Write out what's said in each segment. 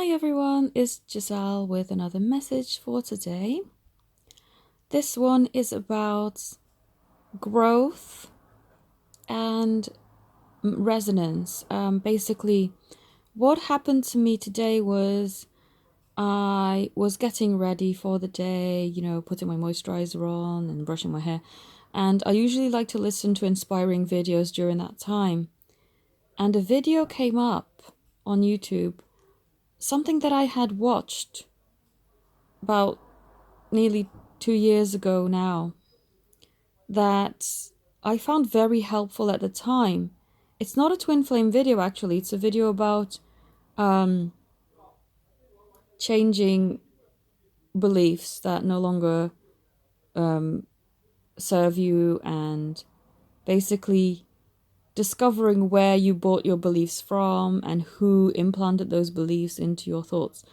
Hi everyone, it's Giselle with another message for today. This one is about growth and resonance. Basically, what happened to me today was I was getting ready for the day, putting my moisturizer on and brushing my hair. And I usually like to listen to inspiring videos during that time. And a video came up on YouTube, something that I had watched about nearly 2 years ago now, that I found very helpful at the time. It's not a twin flame video, actually. It's a video about um, changing beliefs that no longer serve you, and basically discovering where you bought your beliefs from and who implanted those beliefs into your thoughts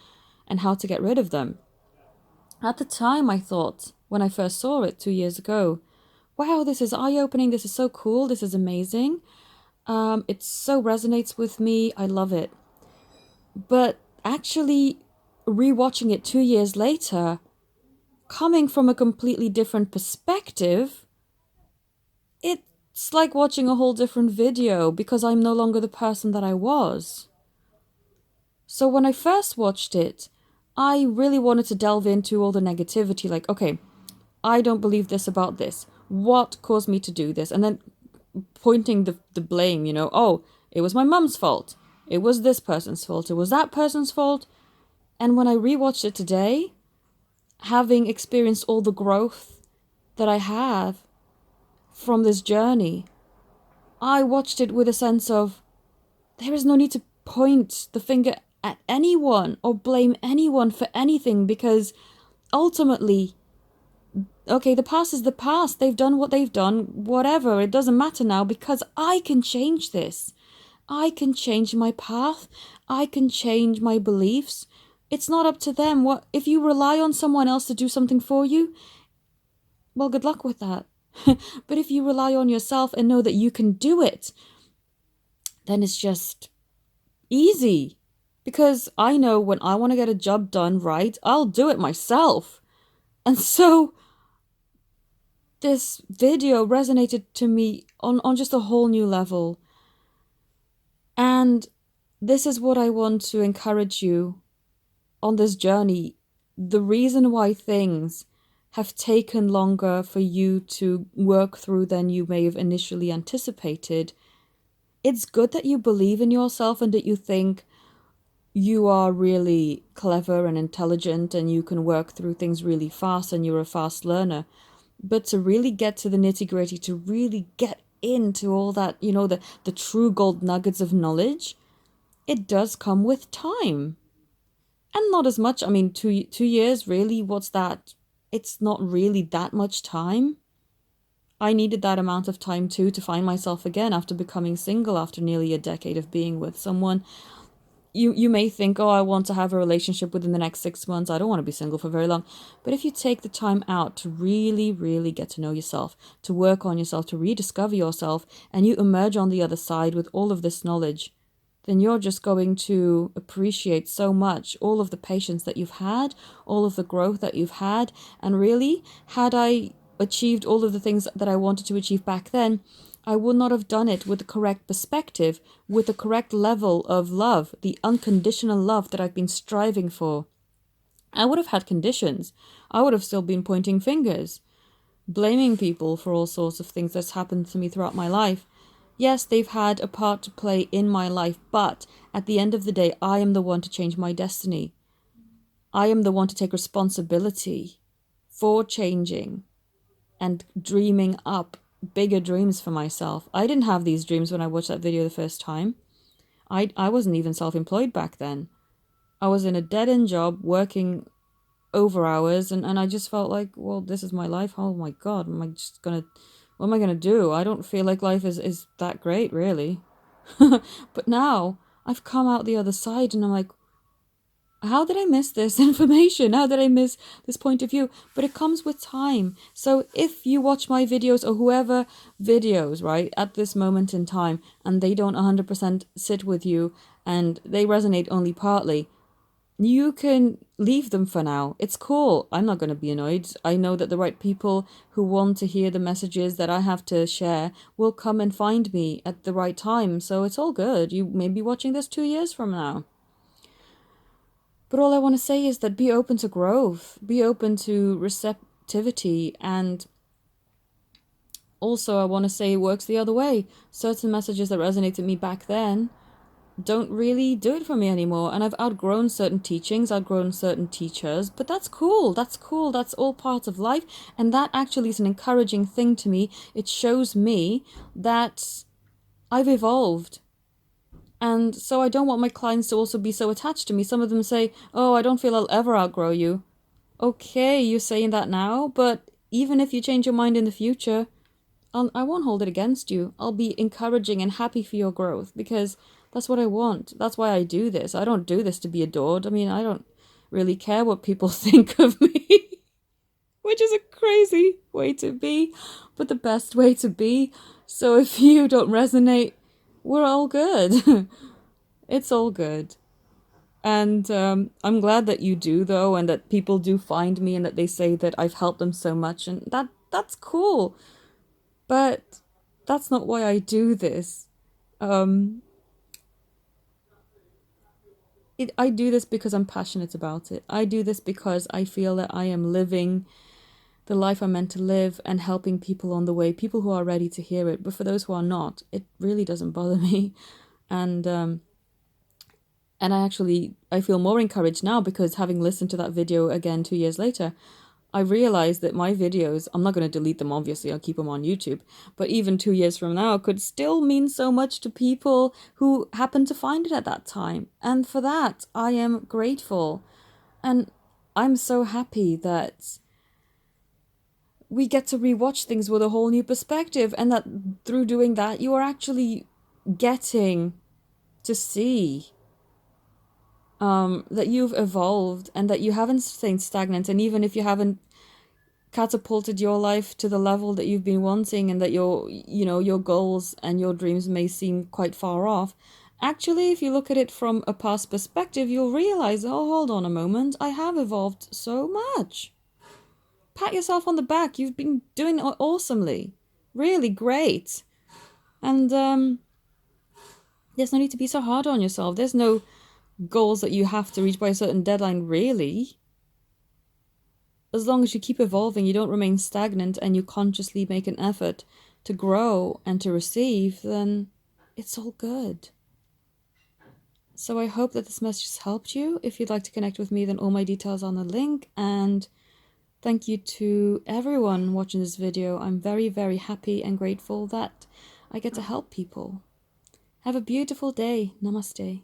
and how to get rid of them. At the time, I thought, when I first saw it 2 years ago, wow, this is eye-opening, this is so cool, this is amazing. It so resonates with me, I love it. But actually, rewatching it 2 years later, coming from a completely different perspective, it's like watching a whole different video because I'm no longer the person that I was. So when I first watched it, I really wanted to delve into all the negativity, like, okay, I don't believe this about this. What caused me to do this? And then pointing the blame, oh, it was my mum's fault. It was this person's fault. It was that person's fault. And when I rewatched it today, having experienced all the growth that I have from this journey, I watched it with a sense of there is no need to point the finger at anyone or blame anyone for anything, because ultimately, okay, the past is the past. They've done what they've done, whatever. It doesn't matter now because I can change this. I can change my path. I can change my beliefs. It's not up to them. What if you rely on someone else to do something for you? Well, good luck with that. But if you rely on yourself and know that you can do it, then it's just easy. Because I know when I want to get a job done right, I'll do it myself. And so this video resonated to me on just a whole new level. And this is what I want to encourage you on this journey. The reason why things have taken longer for you to work through than you may have initially anticipated, it's good that you believe in yourself and that you think you are really clever and intelligent and you can work through things really fast and you're a fast learner. But to really get to the nitty-gritty, to really get into all that, the true gold nuggets of knowledge, it does come with time. And not as much. I mean, 2 years, really, what's that? It's not really that much time. I needed that amount of time too to find myself again after becoming single after nearly a decade of being with someone. You may think, oh, I want to have a relationship within the next 6 months. I don't want to be single for very long. But if you take the time out to really, really get to know yourself, to work on yourself, to rediscover yourself, and you emerge on the other side with all of this knowledge, then you're just going to appreciate so much all of the patience that you've had, all of the growth that you've had. And really, had I achieved all of the things that I wanted to achieve back then, I would not have done it with the correct perspective, with the correct level of love, the unconditional love that I've been striving for. I would have had conditions. I would have still been pointing fingers, blaming people for all sorts of things that's happened to me throughout my life. Yes, they've had a part to play in my life, but at the end of the day, I am the one to change my destiny. I am the one to take responsibility for changing and dreaming up bigger dreams for myself. I didn't have these dreams when I watched that video the first time. I wasn't even self-employed back then. I was in a dead-end job working over hours, and I just felt like, well, this is my life. Oh my God, what am I gonna do? I don't feel like life is that great, really. But now I've come out the other side and I'm like, how did I miss this information? How did I miss this point of view? But it comes with time. So if you watch my videos or whoever videos, right, at this moment in time, and they don't 100% sit with you and they resonate only partly, you can leave them for now. It's cool. I'm not going to be annoyed. I know that the right people who want to hear the messages that I have to share will come and find me at the right time. So it's all good. You may be watching this 2 years from now. But all I want to say is that be open to growth, be open to receptivity, and also I want to say it works the other way. Certain messages that resonated with me back then don't really do it for me anymore, and I've outgrown certain teachings, outgrown certain teachers, but that's cool. That's cool. That's all part of life, and that actually is an encouraging thing to me. It shows me that I've evolved. And so I don't want my clients to also be so attached to me. Some of them say, "Oh, I don't feel I'll ever outgrow you." Okay, you're saying that now, but even if you change your mind in the future, I won't hold it against you. I'll be encouraging and happy for your growth because that's what I want. That's why I do this. I don't do this to be adored. I mean, I don't really care what people think of me, which is a crazy way to be, but the best way to be. So if you don't resonate, we're all good. It's all good. And I'm glad that you do, though, and that people do find me and that they say that I've helped them so much, and that's cool. But that's not why I do this. Um, I do this because I'm passionate about it. I do this because I feel that I am living the life I'm meant to live and helping people on the way, people who are ready to hear it. But for those who are not, it really doesn't bother me. And I feel more encouraged now because having listened to that video again 2 years later, I realized that my videos, I'm not going to delete them, obviously, I'll keep them on YouTube, but even 2 years from now could still mean so much to people who happen to find it at that time. And for that, I am grateful. And I'm so happy that we get to rewatch things with a whole new perspective, and that through doing that, you are actually getting to see that you've evolved and that you haven't stayed stagnant. And even if you haven't catapulted your life to the level that you've been wanting and that your goals and your dreams may seem quite far off, actually, if you look at it from a past perspective, you'll realize, oh, hold on a moment, I have evolved so much. Pat yourself on the back. You've been doing awesomely. Really great. And there's no need to be so hard on yourself. There's no goals that you have to reach by a certain deadline, really. As long as you keep evolving, you don't remain stagnant, and you consciously make an effort to grow and to receive, then it's all good. So I hope that this message has helped you. If you'd like to connect with me, then all my details are on the link. And thank you to everyone watching this video. I'm very, very happy and grateful that I get to help people. Have a beautiful day. Namaste.